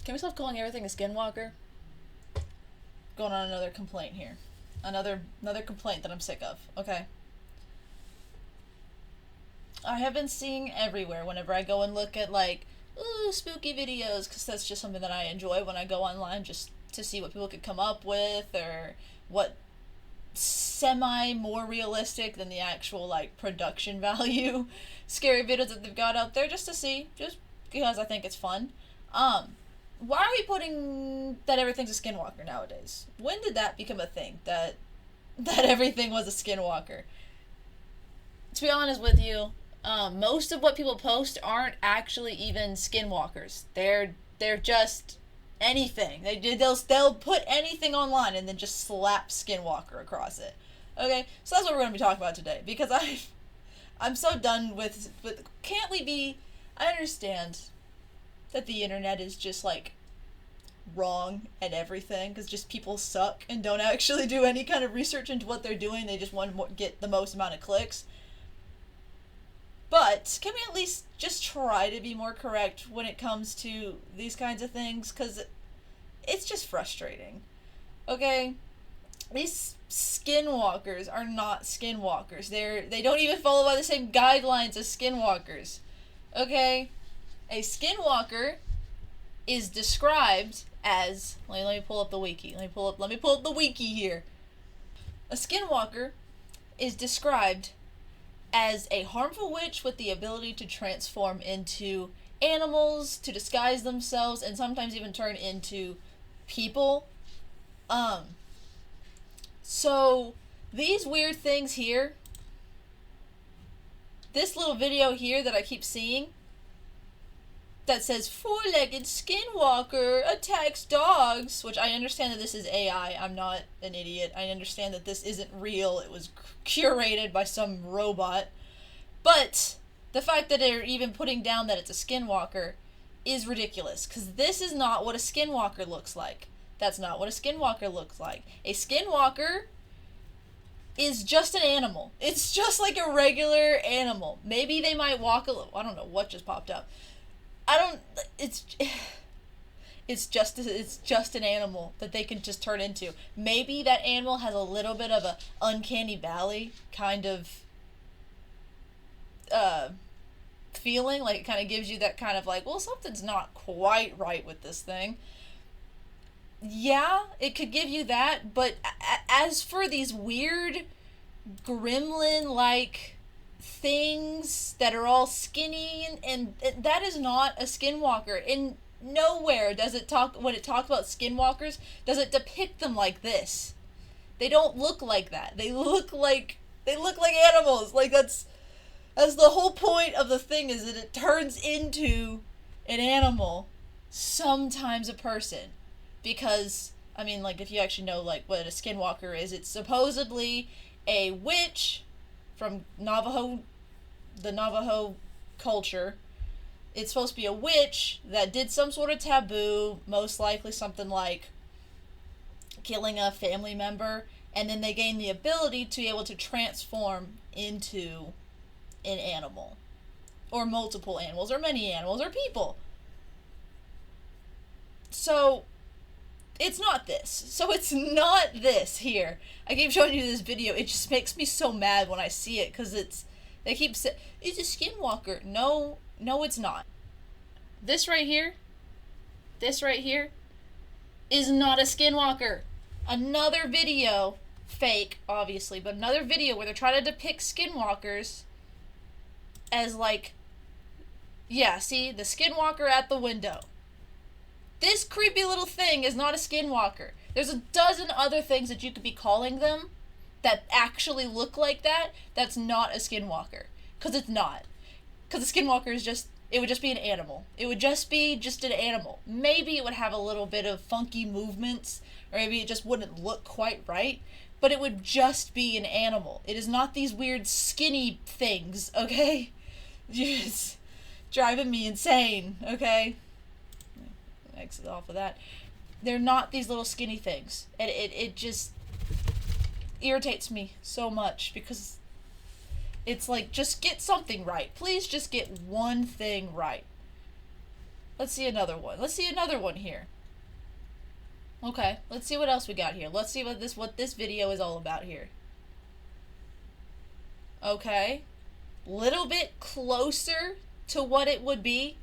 Can we stop calling everything a Skinwalker? Going on another complaint here. Another complaint that I'm sick of, okay? I have been seeing everywhere whenever I go and look at, like, ooh, spooky videos, because that's just something that I enjoy when I go online, just to see what people could come up with, or what semi more realistic than the actual, like, production value scary videos that they've got out there, just to see, just because I think it's fun. Why are we putting that everything's a Skinwalker nowadays? When did that become a thing, that everything was a Skinwalker? To be honest with you, most of what people post aren't actually even Skinwalkers. They're just anything. They'll put anything online and then just slap Skinwalker across it. Okay, so that's what we're gonna be talking about today, because I'm so done with can't we be? I understand that the internet is just, like, wrong at everything, because just people suck and don't actually do any kind of research into what they're doing. They just want to get the most amount of clicks. But can we at least just try to be more correct when it comes to these kinds of things? Because it's just frustrating. Okay? These Skinwalkers are not Skinwalkers. They don't even follow by the same guidelines as Skinwalkers. Okay? A Skinwalker is described as, let me pull up the wiki. Let me pull up the wiki here. A Skinwalker is described as a harmful witch with the ability to transform into animals, to disguise themselves, and sometimes even turn into people. So these weird things here, this little video here that I keep seeing, that says four-legged Skinwalker attacks dogs, which I understand that this is AI. I'm not an idiot. I understand that this isn't real. It was curated by some robot. But the fact that they're even putting down that it's a Skinwalker is ridiculous, because this is not what a Skinwalker looks like. That's not what a Skinwalker looks like. A Skinwalker is just an animal. It's just like a regular animal. Maybe they might walk a little. I don't know what just popped up. It's just an animal that they can just turn into. Maybe that animal has a little bit of a uncanny valley kind of feeling, like it kind of gives you that kind of like, well, something's not quite right with this thing. Yeah, it could give you that, but as for these weird gremlin-like things that are all skinny, and that is not a Skinwalker. And nowhere does it talk, when it talks about Skinwalkers, does it depict them like this. They don't look like that. They look like animals. Like that's the whole point of the thing, is that it turns into an animal, sometimes a person. Because, I mean, like, if you actually know, like, what a Skinwalker is, it's supposedly a witch from the Navajo culture. It's supposed to be a witch that did some sort of taboo, most likely something like killing a family member, and then they gain the ability to be able to transform into an animal, or multiple animals, or many animals, or people. So it's not this. So it's not this here. I keep showing you this video. It just makes me so mad when I see it, because they keep saying, it's a Skinwalker. No, it's not. This right here is not a Skinwalker. Another video, fake, obviously, but another video where they're trying to depict Skinwalkers as, like, yeah, see, the Skinwalker at the window. This creepy little thing is not a Skinwalker. There's a dozen other things that you could be calling them that actually look like that. That's not a Skinwalker. Because it's not. Because a Skinwalker is just, it would just be an animal. It would just be an animal. Maybe it would have a little bit of funky movements, or maybe it just wouldn't look quite right, but it would just be an animal. It is not these weird skinny things, okay? Just driving me insane, okay? Exit off of that. They're not these little skinny things. And it just irritates me so much, because it's like, just get something right. Please just get one thing right. Let's see another one. Let's see another one here. Okay, let's see what else we got here. Let's see what this video is all about here. Okay. Little bit closer to what it would be,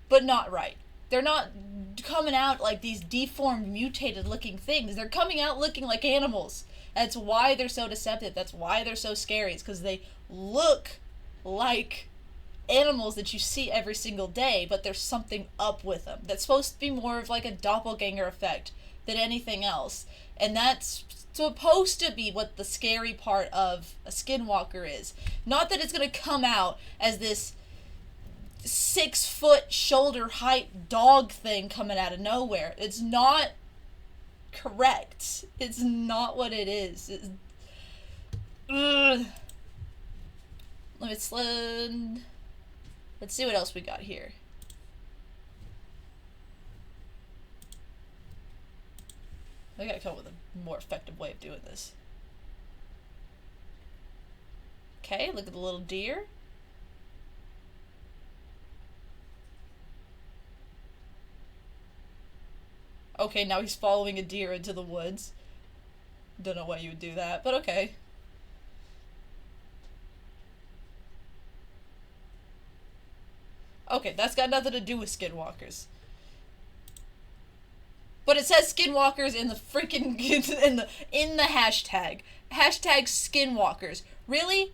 but not right. They're not coming out like these deformed, mutated looking things. They're coming out looking like animals. That's why they're so deceptive. That's why they're so scary. It's because they look like animals that you see every single day, but there's something up with them. That's supposed to be more of like a doppelganger effect than anything else. And that's supposed to be what the scary part of a skinwalker is. Not that it's going to come out as this 6-foot shoulder height dog thing coming out of nowhere. It's not correct. It's not what it is. Let's see what else we got here. I gotta come up with a more effective way of doing this. Okay, look at the little deer. Okay, now he's following a deer into the woods. Don't know why you would do that, but okay. Okay, that's got nothing to do with skinwalkers. But it says skinwalkers in the freaking in the hashtag. Hashtag skinwalkers. Really?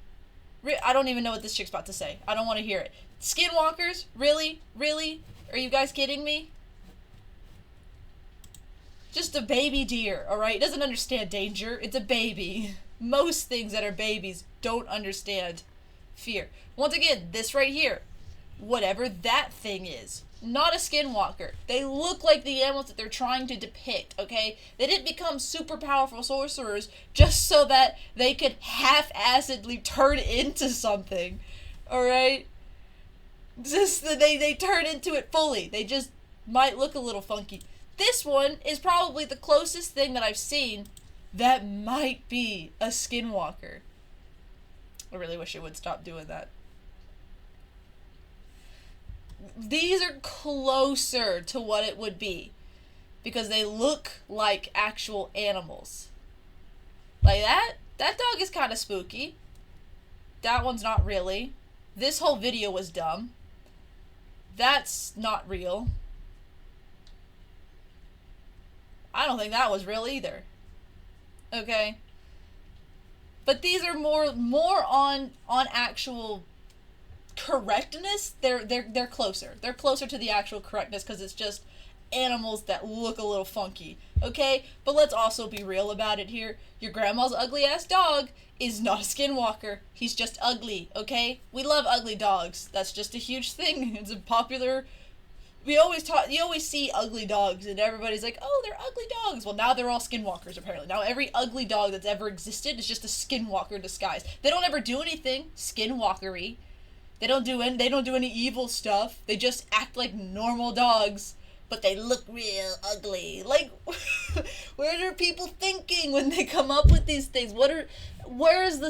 I don't even know what this chick's about to say. I don't want to hear it. Skinwalkers? Really? Really? Are you guys kidding me? Just a baby deer, alright? It doesn't understand danger. It's a baby. Most things that are babies don't understand fear. Once again, this right here. Whatever that thing is. Not a skinwalker. They look like the animals that they're trying to depict, okay? They didn't become super powerful sorcerers just so that they could half-assedly turn into something, alright? Just they turn into it fully. They just might look a little funky. This one is probably the closest thing that I've seen that might be a skinwalker. I really wish it would stop doing that. These are closer to what it would be because they look like actual animals. Like that dog is kind of spooky. That one's not really. This whole video was dumb. That's not real. I don't think that was real either. Okay? But these are more on actual correctness. They're closer. They're closer to the actual correctness because it's just animals that look a little funky. Okay? But let's also be real about it here. Your grandma's ugly ass dog is not a skinwalker. He's just ugly, okay? We love ugly dogs. That's just a huge thing. It's a popular... You always see ugly dogs and everybody's like, oh, they're ugly dogs. Well, now they're all skinwalkers apparently. Now every ugly dog that's ever existed is just a skinwalker disguise. They don't ever do anything skinwalkery. They don't do any evil stuff. They just act like normal dogs, but they look real ugly. Like, what are people thinking when they come up with these things? Where's the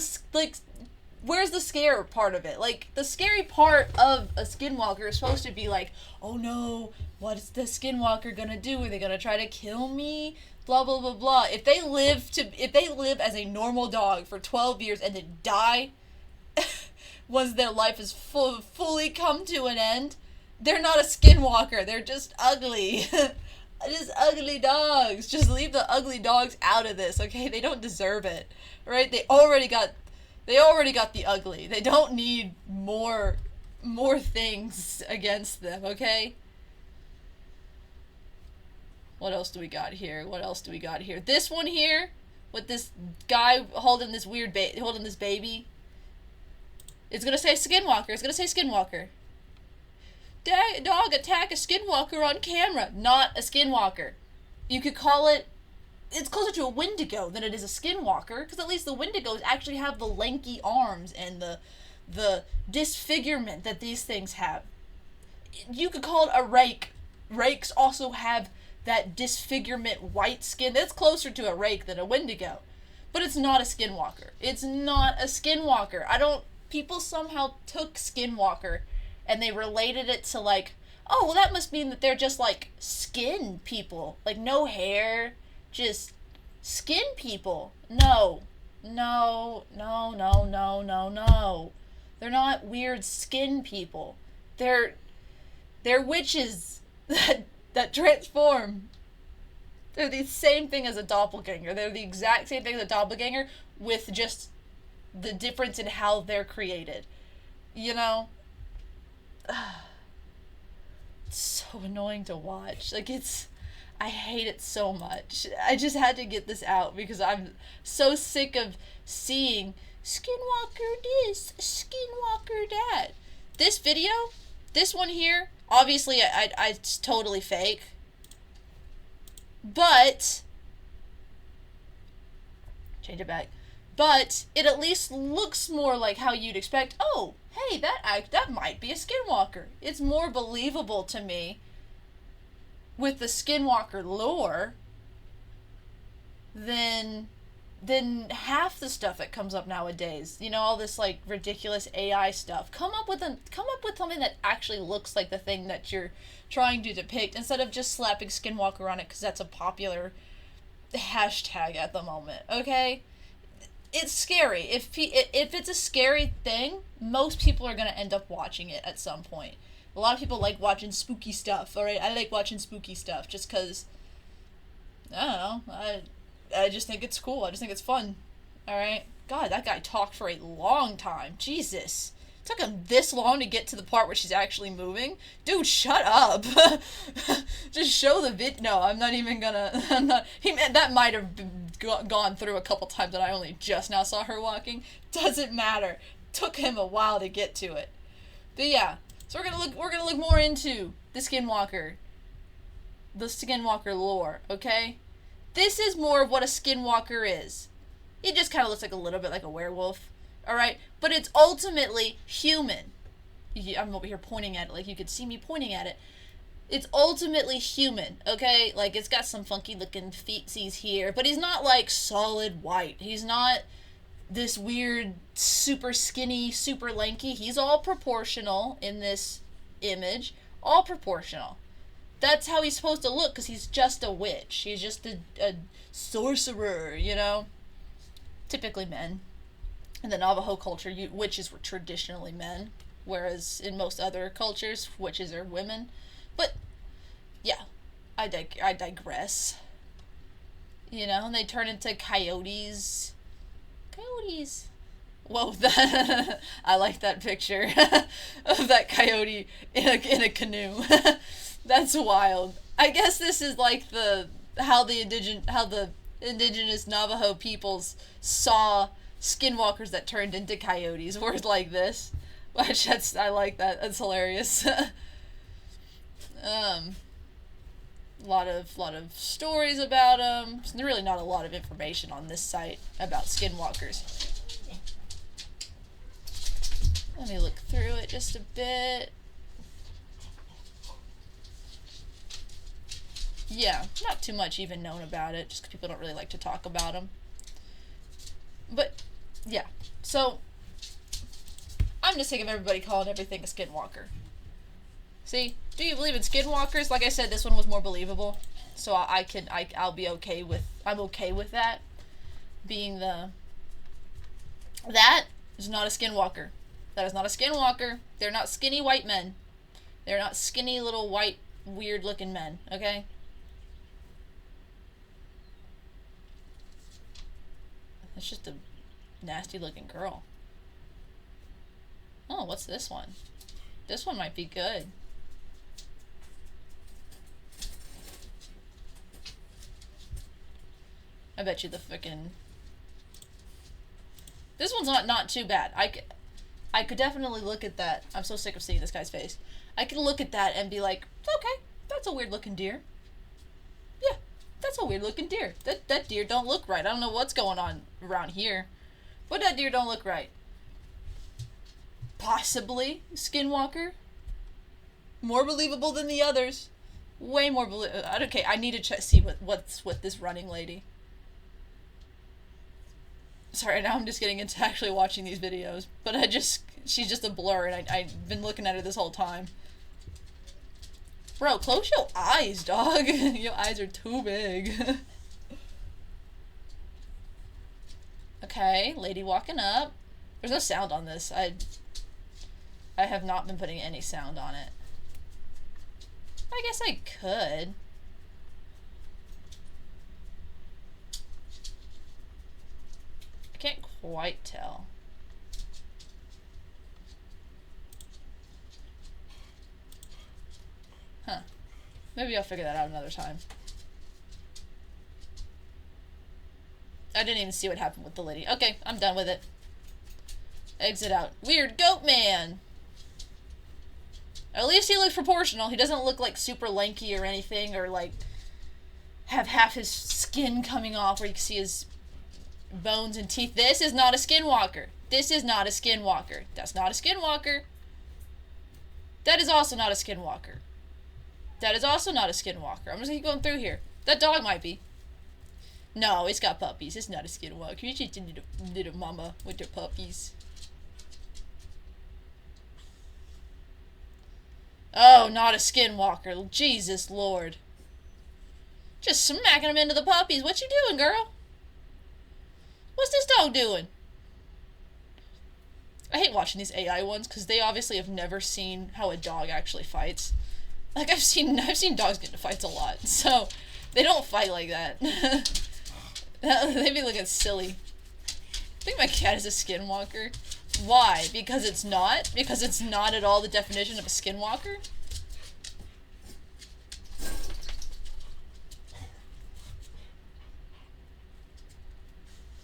scare part of it? Like, the scary part of a skinwalker is supposed to be like, oh no, what is the skinwalker gonna do? Are they gonna try to kill me? Blah, blah, blah, blah. If they live as a normal dog for 12 years and then die once their life is fully come to an end, they're not a skinwalker. They're just ugly. Just ugly dogs. Just leave the ugly dogs out of this, okay? They don't deserve it, right? They already got the ugly. They don't need more things against them, okay? What else do we got here? This one here, with this guy holding this baby. It's gonna say Skinwalker. Dog attack a skinwalker on camera. Not a skinwalker. You could call it... It's closer to a Wendigo than it is a skinwalker, because at least the Wendigos actually have the lanky arms and the disfigurement that these things have. You could call it a rake. Rakes also have that disfigurement white skin. That's closer to a rake than a Wendigo. But it's not a skinwalker. People somehow took skinwalker and they related it to like, oh, well, that must mean that they're just like skin people. Like no hair, just skin people. No. No, no, no, no, no, no. They're not weird skin people. They're witches that transform. They're the same thing as a doppelganger. They're the exact same thing as a doppelganger with just the difference in how they're created. You know? It's so annoying to watch. Like, I hate it so much. I just had to get this out because I'm so sick of seeing Skinwalker this, Skinwalker that. This video, this one here, obviously it's totally fake. But, change it back. But it at least looks more like how you'd expect. Oh, hey, that might be a Skinwalker. It's more believable to me with the Skinwalker lore than half the stuff that comes up nowadays. You know, all this like ridiculous AI stuff. Come up with something that actually looks like the thing that you're trying to depict instead of just slapping Skinwalker on it because that's a popular hashtag at the moment. Okay? It's scary. If it's a scary thing, most people are going to end up watching it at some point. A lot of people like watching spooky stuff, alright? I like watching spooky stuff just because, I don't know, I just think it's cool. I just think it's fun, alright? God, that guy talked for a long time. Jesus. It took him this long to get to the part where she's actually moving. Dude, shut up. Just show the vid. No, I'm not even gonna, that might have gone through a couple times and I only just now saw her walking. Doesn't matter. Took him a while to get to it. But yeah. So we're gonna look more into the Skinwalker lore, okay? This is more of what a Skinwalker is. It just kind of looks like a little bit like a werewolf, all right? But it's ultimately human. I'm over here pointing at it like you could see me pointing at it. It's ultimately human, okay? Like, it's got some funky looking feetsies here, but he's not like solid white. He's not this weird, super skinny, super lanky. He's all proportional in this image. All proportional. That's how he's supposed to look, because he's just a witch. He's just a sorcerer, you know? Typically men. In the Navajo culture, witches were traditionally men, whereas in most other cultures, witches are women. But, yeah, I digress. You know, and they turn into coyotes. Coyotes. Whoa, I like that picture of that coyote in a canoe. That's wild. I guess this is like how the indigenous Navajo peoples saw skinwalkers that turned into coyotes. Words like this. Which I like that. That's hilarious. lot of stories about them. There's really not a lot of information on this site about skinwalkers. Let me look through it just a bit. Yeah, not too much even known about it, just because people don't really like to talk about them. But, yeah. So, I'm just sick of everybody calling everything a skinwalker. See, do you believe in skinwalkers? Like I said, this one was more believable, so I'm okay with that being that is not a skinwalker. That is not a skinwalker. They're not skinny white men. They're not skinny little white weird looking men. Okay. It's just a nasty looking girl. Oh, what's this one? This one might be good. I bet you the frickin'... This one's not too bad. I could definitely look at that. I'm so sick of seeing this guy's face. I could look at that and be like, okay, that's a weird looking deer. Yeah, that's a weird looking deer. That deer don't look right. I don't know what's going on around here, but that deer don't look right. Possibly Skinwalker. More believable than the others. Way more believable. Okay, I need to see what's with this running lady. Sorry, now I'm just getting into actually watching these videos. But she's just a blur, and I've been looking at her this whole time. Bro, close your eyes, dog. Your eyes are too big. Okay, lady walking up. There's no sound on this. I have not been putting any sound on it. I guess I could. I can't quite tell. Huh. Maybe I'll figure that out another time. I didn't even see what happened with the lady. Okay, I'm done with it. Exit out. Weird goat man! At least he looks proportional. He doesn't look like super lanky or anything, or like have half his skin coming off where you can see his bones and teeth. This is not a skinwalker. This is not a skinwalker. That's not a skinwalker. That is also not a skinwalker. That is also not a skinwalker. I'm just gonna keep going through here. That dog might be. No, it's got puppies. It's not a skinwalker. It's just a little mama with her puppies. Oh, not a skinwalker. Jesus Lord. Just smacking him into the puppies. What you doing, girl? What's this dog doing? I hate watching these AI ones because they obviously have never seen how a dog actually fights. Like I've seen dogs get into fights a lot, so they don't fight like that. They'd be looking silly. I think my cat is a skinwalker. Why? Because it's not? Because it's not at all the definition of a skinwalker?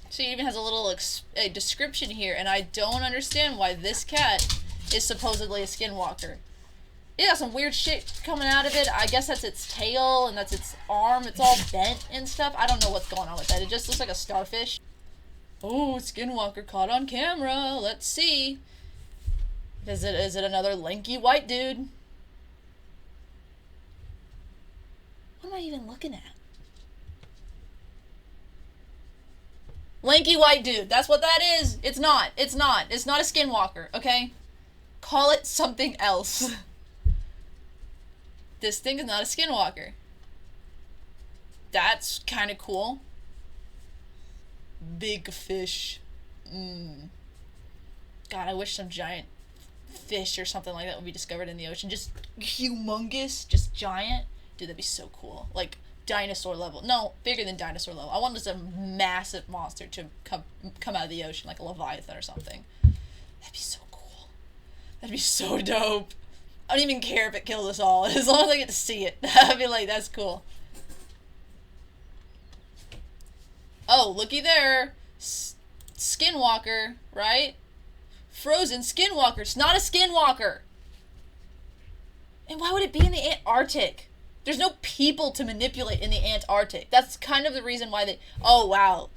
So it even has a little a description here, and I don't understand why this cat is supposedly a skinwalker. It got some weird shit coming out of it. I guess that's its tail, and that's its arm. It's all bent and stuff. I don't know what's going on with that. It just looks like a starfish. Oh, skinwalker caught on camera. Let's see. Is it another lanky white dude? What am I even looking at? Lanky white dude. That's what that is. It's not. It's not. It's not a skinwalker, okay? Call it something else. This thing is not a skinwalker. That's kind of cool. Big fish. God, I wish some giant fish or something like that would be discovered in the ocean. Just humongous, just giant. Dude, that'd be so cool. Like dinosaur level. No, bigger than dinosaur level. I want just a massive monster to come out of the ocean, like a leviathan or something. That'd be so cool. That'd be so dope. I don't even care if it kills us all, as long as I get to see it. I'd be like, that's cool. Oh, looky there. Skinwalker, right? Frozen skinwalker. It's not a skinwalker. And why would it be in the Antarctic? There's no people to manipulate in the Antarctic. That's kind of the reason why they... Oh, wow.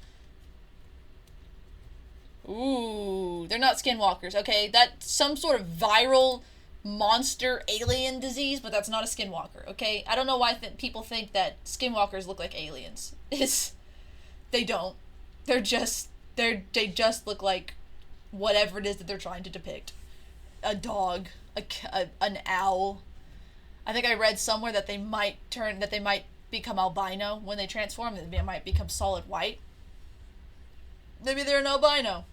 Ooh, they're not skinwalkers. Okay, that's some sort of viral monster alien disease, but that's not a skinwalker, okay? I don't know why people think that skinwalkers look like aliens. They don't. They just look like whatever it is that they're trying to depict. A dog, an owl. I think I read somewhere that they might become albino when they transform. They might become solid white. Maybe they're an albino.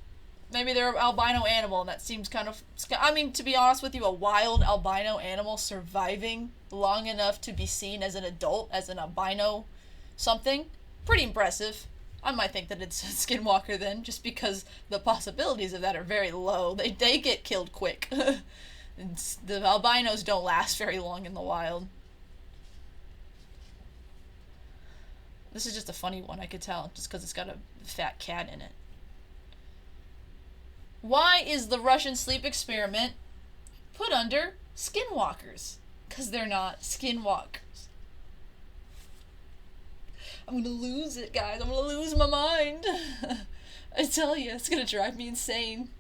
Maybe they're an albino animal, and that seems kind of... I mean, to be honest with you, a wild albino animal surviving long enough to be seen as an adult, as an albino something, pretty impressive. I might think that it's a skinwalker then, just because the possibilities of that are very low. They get killed quick. The albinos don't last very long in the wild. This is just a funny one, I could tell, just because it's got a fat cat in it. Why is the Russian sleep experiment put under skinwalkers? Because they're not skinwalkers. I'm gonna lose it, guys. I'm gonna lose my mind. I tell you, it's gonna drive me insane.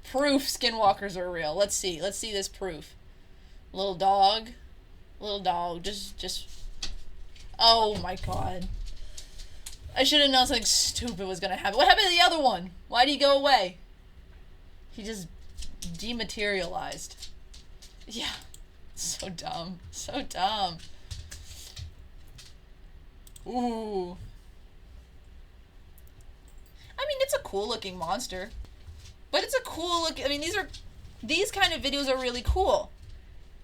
Proof skinwalkers are real. Let's see this proof. Little dog, just. Oh my god. I should have known something stupid was gonna happen. What happened to the other one? Why did he go away? He just dematerialized. Yeah. So dumb. So dumb. Ooh. I mean, it's a cool looking monster. But it's a cool look. I mean, these kind of videos are really cool.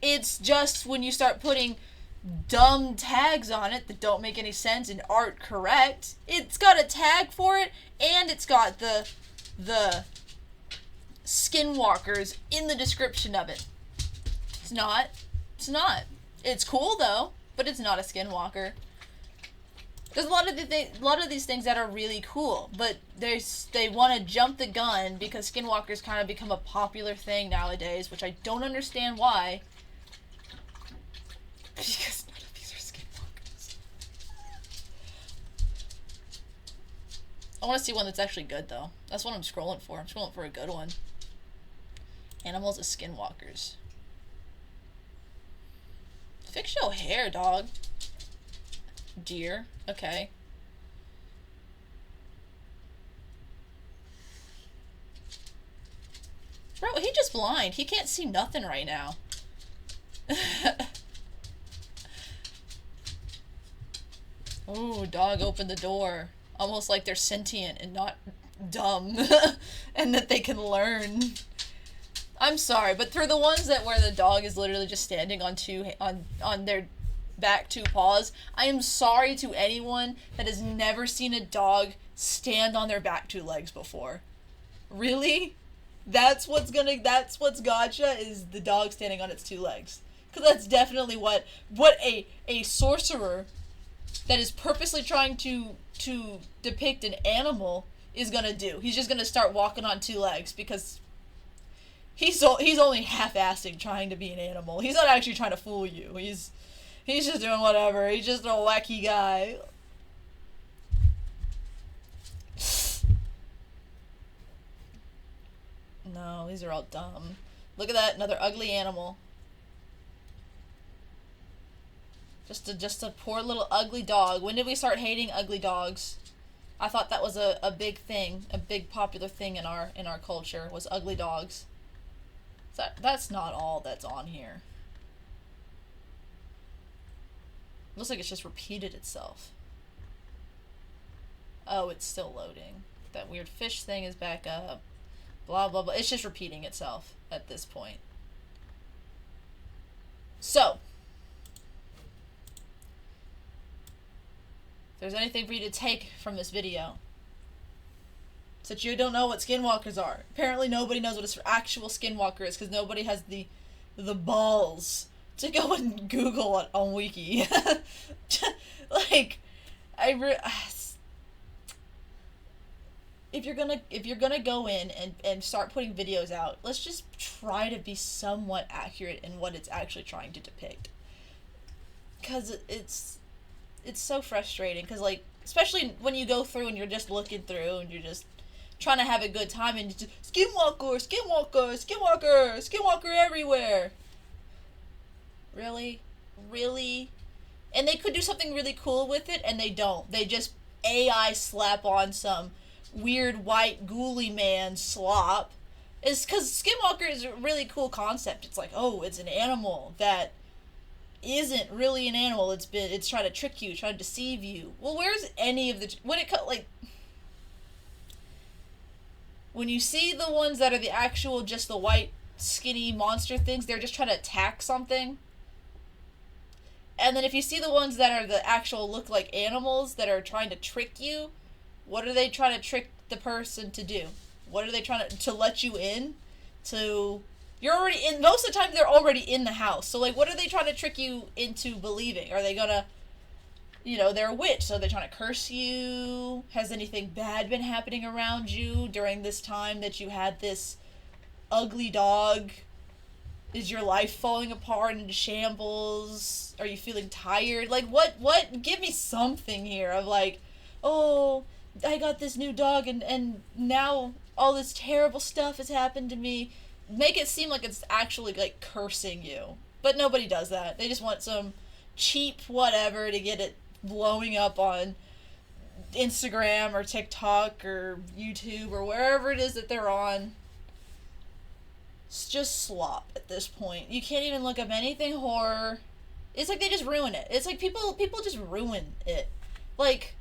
It's just when you start putting dumb tags on it that don't make any sense and aren't correct. It's got a tag for it, and it's got the Skinwalkers in the description of it. It's not. It's not. It's cool though, but it's not a Skinwalker. There's a lot of these things that are really cool, but they want to jump the gun because Skinwalkers kind of become a popular thing nowadays, which I don't understand why. Because none of these are Skinwalkers. I want to see one that's actually good though. That's what I'm scrolling for. I'm scrolling for a good one. Animals as Skinwalkers. Fix your hair, dog. Deer. Okay. Bro, he just blind. He can't see nothing right now. Ooh, dog opened the door. Almost like they're sentient and not dumb. And that they can learn. I'm sorry, but for the ones that where the dog is literally just standing on on their back two paws, I am sorry to anyone that has never seen a dog stand on their back two legs before. Really? That's what's gotcha, is the dog standing on its two legs. Because that's definitely what a sorcerer that is purposely trying to depict an animal is gonna do. He's just gonna start walking on two legs because he's only half-assing trying to be an animal. He's not actually trying to fool you. He's just doing whatever. He's just a wacky guy. No, these are all dumb. Look at that, another ugly animal. Just a poor little ugly dog. When did we start hating ugly dogs? I thought that was a big thing, a big popular thing in our culture was ugly dogs. That's not all that's on here. Looks like it's just repeated itself. Oh, it's still loading. That weird fish thing is back up. Blah, blah, blah. It's just repeating itself at this point. So, if there's anything for you to take from this video, it's that you don't know what Skinwalkers are. Apparently nobody knows what an actual Skinwalker is because nobody has the balls to go and Google it on Wiki. Like, if you're gonna go in and start putting videos out, let's just try to be somewhat accurate in what it's actually trying to depict. Because it's so frustrating. Because, like, especially when you go through and you're just looking through and you're just trying to have a good time and just Skinwalker, Skinwalker, Skinwalker, Skinwalker everywhere. Really? Really? And they could do something really cool with it, and they don't. They just AI slap on some weird white ghouly man slop. It's because Skinwalker is a really cool concept. It's like, oh, it's an animal that isn't really an animal. It's trying to trick you, trying to deceive you. Well, where's any of the when you see the ones that are the actual just the white skinny monster things, they're just trying to attack something. And then if you see the ones that are the actual look like animals that are trying to trick you, what are they trying to trick the person to do? What are they trying to let you in? You're already in, most of the time they're already in the house. So, like, what are they trying to trick you into believing? Are they gonna, they're a witch, so they're trying to curse you? Has anything bad been happening around you during this time that you had this ugly dog? Is your life falling apart into shambles? Are you feeling tired? Like, what? Give me something here of like, oh, I got this new dog and now all this terrible stuff has happened to me. Make it seem like it's actually, like, cursing you. But nobody does that. They just want some cheap whatever to get it blowing up on Instagram or TikTok or YouTube or wherever it is that they're on. It's just slop at this point. You can't even look up anything horror. It's like they just ruin it. It's like people just ruin it. Like,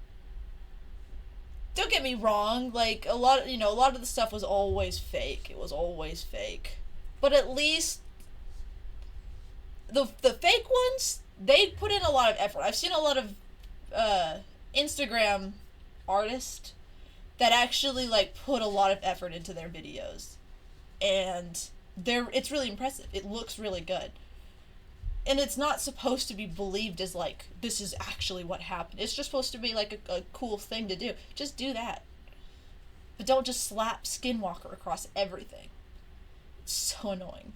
don't get me wrong, like a lot of the stuff was always fake. It was always fake. But at least the fake ones, they put in a lot of effort. I've seen a lot of Instagram artists that actually like put a lot of effort into their videos. And it's really impressive. It looks really good. And it's not supposed to be believed as like this is actually what happened. It's just supposed to be like a cool thing to do. Just do that. But don't just slap Skinwalker across everything. It's so annoying.